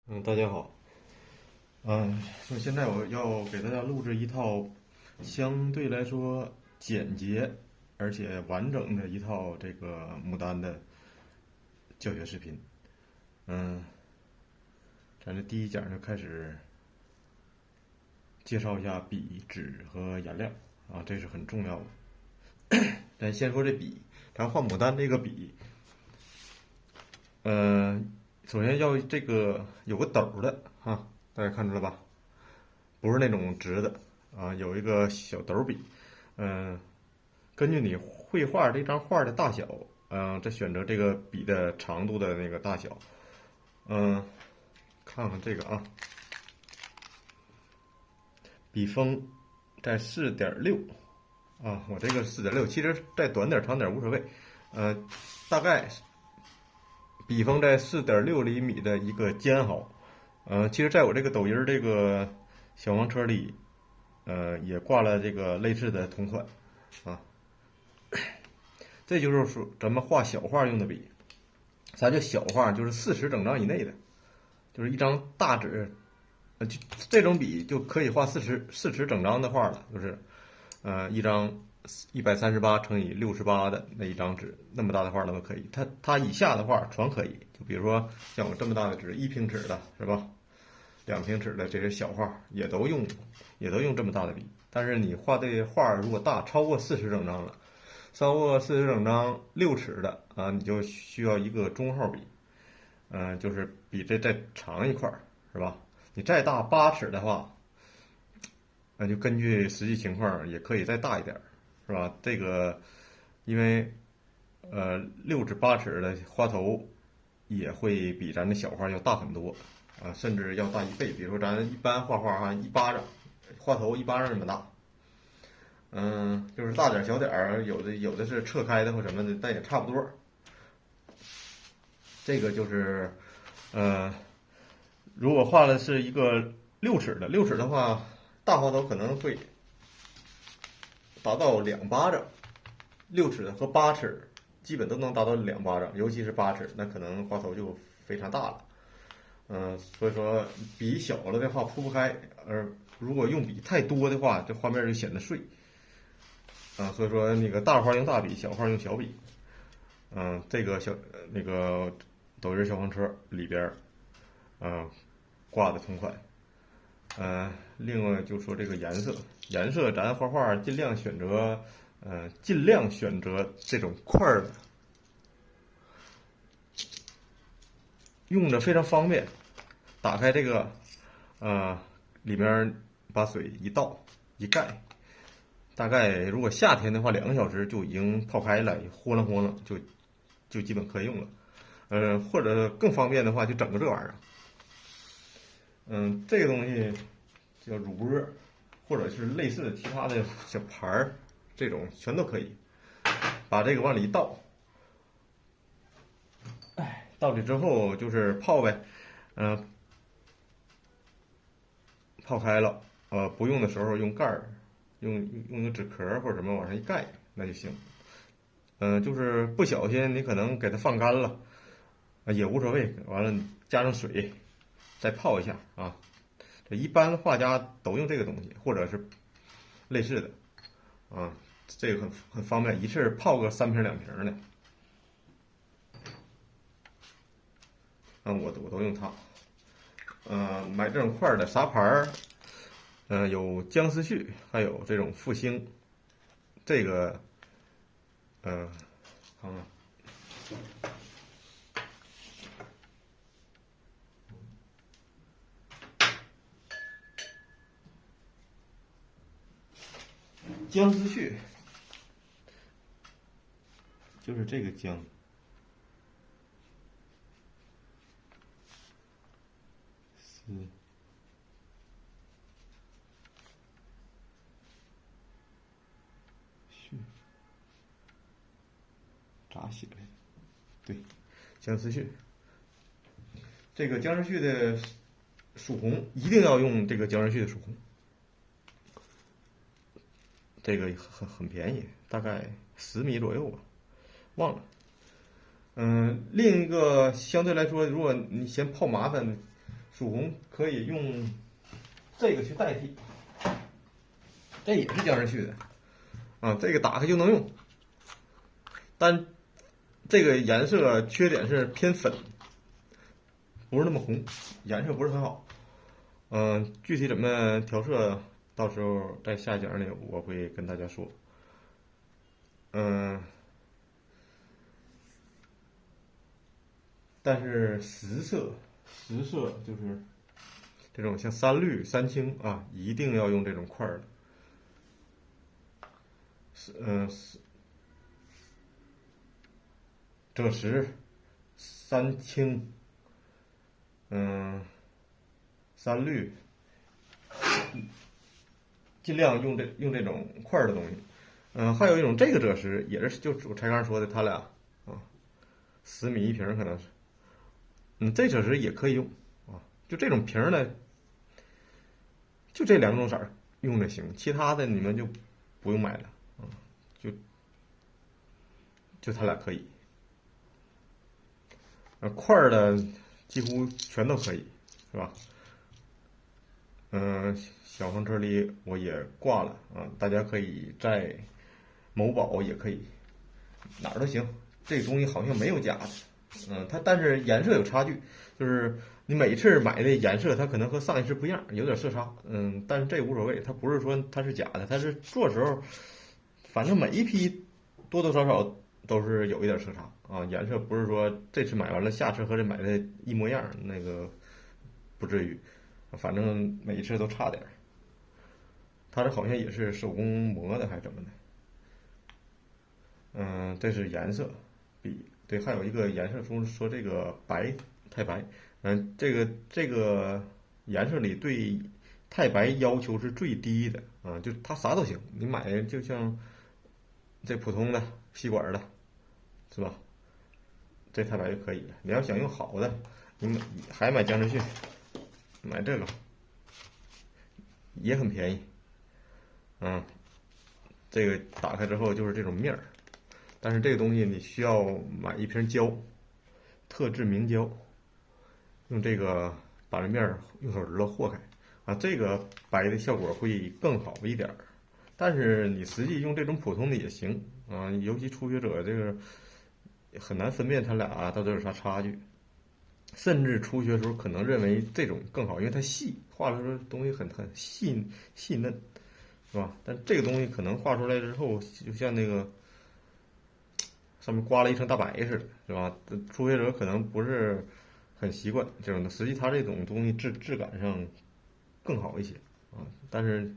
大家好。现在我要给大家录制一套相对来说简洁而且完整的一套这个牡丹的教学视频。嗯，咱这第一讲就开始介绍一下笔、纸和颜料啊，这是很重要的。咱先说这笔，咱画牡丹这个笔，首先要这个有个斗的啊，大家看出来吧？不是那种直的啊，有一个小斗笔。嗯，根据你绘画这张画的大小，再选择这个笔的长度的那个大小。嗯，看看这个啊，笔锋在4.6啊，我这个4.6，其实再短点长点无所谓。大概笔锋在4.6厘米的一个尖毫。其实在我这个抖音这个小黄车里，也挂了这个类似的同款啊。这就是说咱们画小画用的笔。啥叫小画？就是40整张以内的，就是一张大纸，就这种笔就可以画四十整张的画了。就是一张138×68的那一张纸，那么大的画都可以。它以下的画全可以，就比如说像我这么大的纸，1平尺的是吧？2平尺的这些小画也都用这么大的笔。但是你画这画如果大超过40整张了，超过40整张6尺的啊，你就需要一个中号笔。就是比这再长一块是吧？你再大8尺的话，那就根据实际情况也可以再大一点，是吧？这个因为6至8尺的花头也会比咱的小画要大很多啊，甚至要大1倍。比如说咱一般画画哈，一巴掌花头一巴掌那么大。就是大点小点儿，有的是侧开的或什么的，但也差不多。这个就是如果画的是一个6尺的，话，大花头可能会达到2巴掌，6尺的和8尺基本都能达到2巴掌，尤其是8尺，那可能花头就非常大了。所以说笔小了的话铺不开，如果用笔太多的话，这画面就显得碎。所以说那个大画用大笔，小画用小笔。这个那个抖音小黄车里边挂的同款。另外就说这个颜色，咱画画尽量选择这种块儿的，用着非常方便。打开这个里面把水一倒一盖，大概如果夏天的话，2个小时就已经泡开了，豁楞豁楞就基本可以用了。或者更方便的话，就整个这玩意儿。这个东西叫乳波，或者是类似的其他的小盘儿，这种全都可以。把这个往里一倒，倒里之后就是泡呗。泡开了，不用的时候用盖儿，用个纸壳或者什么往上一盖，那就行。就是不小心你可能给它放干了，也无所谓。完了加上水，再泡一下啊。这一般画家都用这个东西，或者是类似的啊。这个很方便，一次泡个3瓶2瓶的。我都用它。买这种块的啥牌儿？有姜思旭，还有这种复兴。这个，看看。姜思旭就是这个姜，旭咋写的？对，姜思旭。这个姜思旭的曙红一定要用这个姜思旭的曙红，这个很便宜，大概10米左右吧，忘了。另一个相对来说，如果你嫌泡麻烦，曙红可以用这个去代替，这也是江浙区的啊，这个打开就能用，但这个颜色缺点是偏粉，不是那么红，颜色不是很好。具体怎么调色，到时候在下一讲里我会跟大家说。但是实色就是这种像三绿、三青啊，一定要用这种块儿的。赭石、三青，三绿，尽量用这种块儿的东西。还有一种这个赭石也是，就我才刚说的，它俩啊，10米一瓶可能是。这赭石也可以用啊，就这种瓶呢，就这2种色儿用的行，其他的你们就不用买了啊，就它俩可以。块儿的几乎全都可以，是吧？小黄车里我也挂了啊，大家可以在某宝也可以，哪儿都行。这个东西好像没有假的，它但是颜色有差距，就是你每次买的颜色它可能和上一次不一样，有点色差，但是这无所谓，它不是说它是假的，它是做时候，反正每一批多多少少都是有一点色差啊，颜色不是说这次买完了下次和这买的一模一样，那个不至于，反正每一次都差点儿。它这好像也是手工磨的还是怎么的？这是颜色，对，还有一个颜色说这个白太白，这个颜色里对太白要求是最低的啊，就它啥都行，你买就像这普通的吸管的，是吧？这太白就可以了。你要想用好的，你还买江浙沪，买这个也很便宜，这个打开之后就是这种面儿，但是这个东西你需要买一瓶胶，特制明胶，用这个把这面儿用手指头和开啊，这个白的效果会更好一点儿。但是你实际用这种普通的也行啊，尤其初学者这个很难分辨它俩到底有啥差距，甚至初学的时候可能认为这种更好，因为它细，画出来东西很细嫩，是吧？但这个东西可能画出来之后，就像那个上面刮了一层大白似的，是吧？初学者可能不是很习惯这种的，实际它这种东西质感上更好一些啊，但是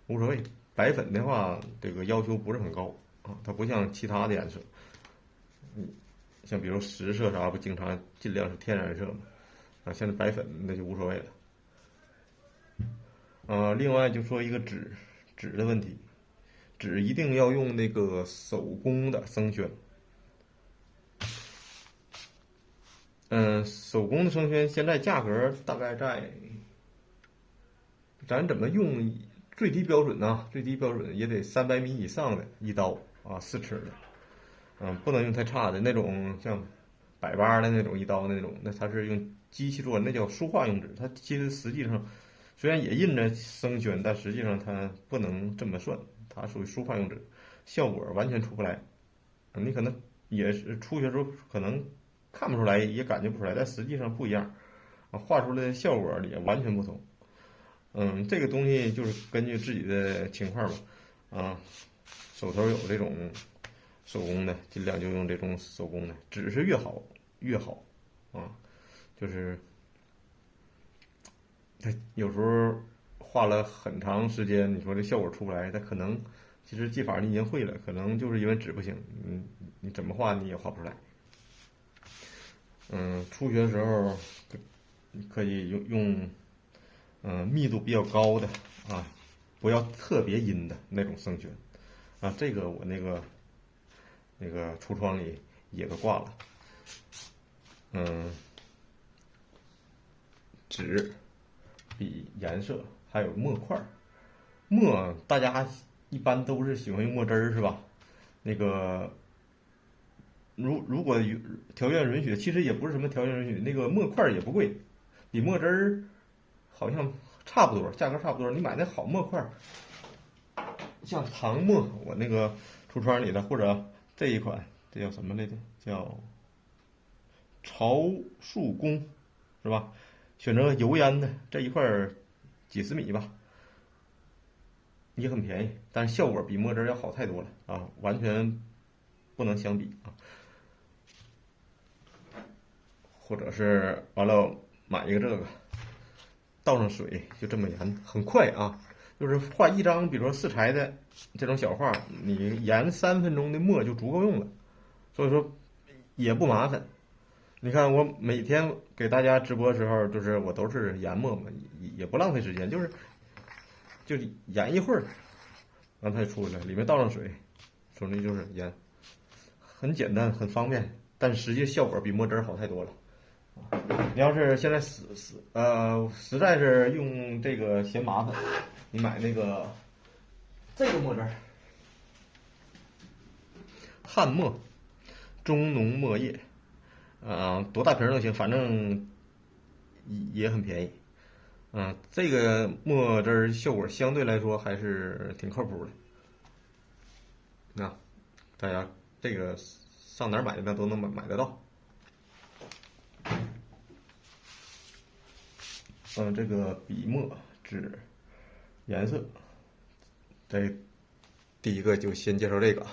无所谓。白粉的话，这个要求不是很高啊，它不像其他的颜色，像比如实色啥不经常尽量是天然色嘛，啊，像这白粉那就无所谓了。另外就说一个纸的问题，纸一定要用那个手工的生宣。手工的生宣现在价格大概在，咱怎么用最低标准呢？最低标准也得300米以上的一刀啊，4尺的，不能用太差的那种，像百八的那种一刀那种，那它是用机器做的，那叫书画用纸。它其实实际上虽然也印着生宣，但实际上它不能这么算，它属于书画用纸，效果完全出不来。你可能也是初学时候可能看不出来，也感觉不出来，但实际上不一样，画出来的效果也完全不同。这个东西就是根据自己的情况吧，手头有这种手工的，尽量就用这种手工的，纸是越好啊，就是它有时候画了很长时间，你说这效果出不来，它可能其实技法你已经会了，可能就是因为纸不行，你怎么画你也画不出来。初学的时候可以用密度比较高的啊，不要特别阴的那种生宣啊，这个我那个橱窗里也都挂了。纸、笔、颜色还有墨块儿，墨大家一般都是喜欢用墨汁儿是吧？那个如果条件允许，其实也不是什么条件允许，那个墨块儿也不贵，笔墨汁儿好像差不多，价格差不多。你买那好墨块儿，像唐墨，我那个橱窗里的，或者这一款，这叫什么来着？叫朝树工，是吧？选择油烟的这一块儿几十米吧，也很便宜，但是效果比墨汁要好太多了啊，完全不能相比啊。或者是完了买一个这个，倒上水就这么研，很快啊。就是画一张，比如说四裁的这种小画，你研3分钟的墨就足够用了，所以说也不麻烦。你看我每天给大家直播的时候，就是我都是研墨嘛，也不浪费时间，就是研一会儿，然后它就出来了，里面倒上水，总之就是研，很简单，很方便，但实际效果比墨汁好太多了。你要是现在实在是用这个嫌麻烦，你买那个这个墨汁，汉墨中浓墨液，多大瓶都行，反正也很便宜。这个墨汁效果相对来说还是挺靠谱的。那大家这个上哪儿买的那都能买得到。这个笔墨纸颜色，这第一个就先介绍这个。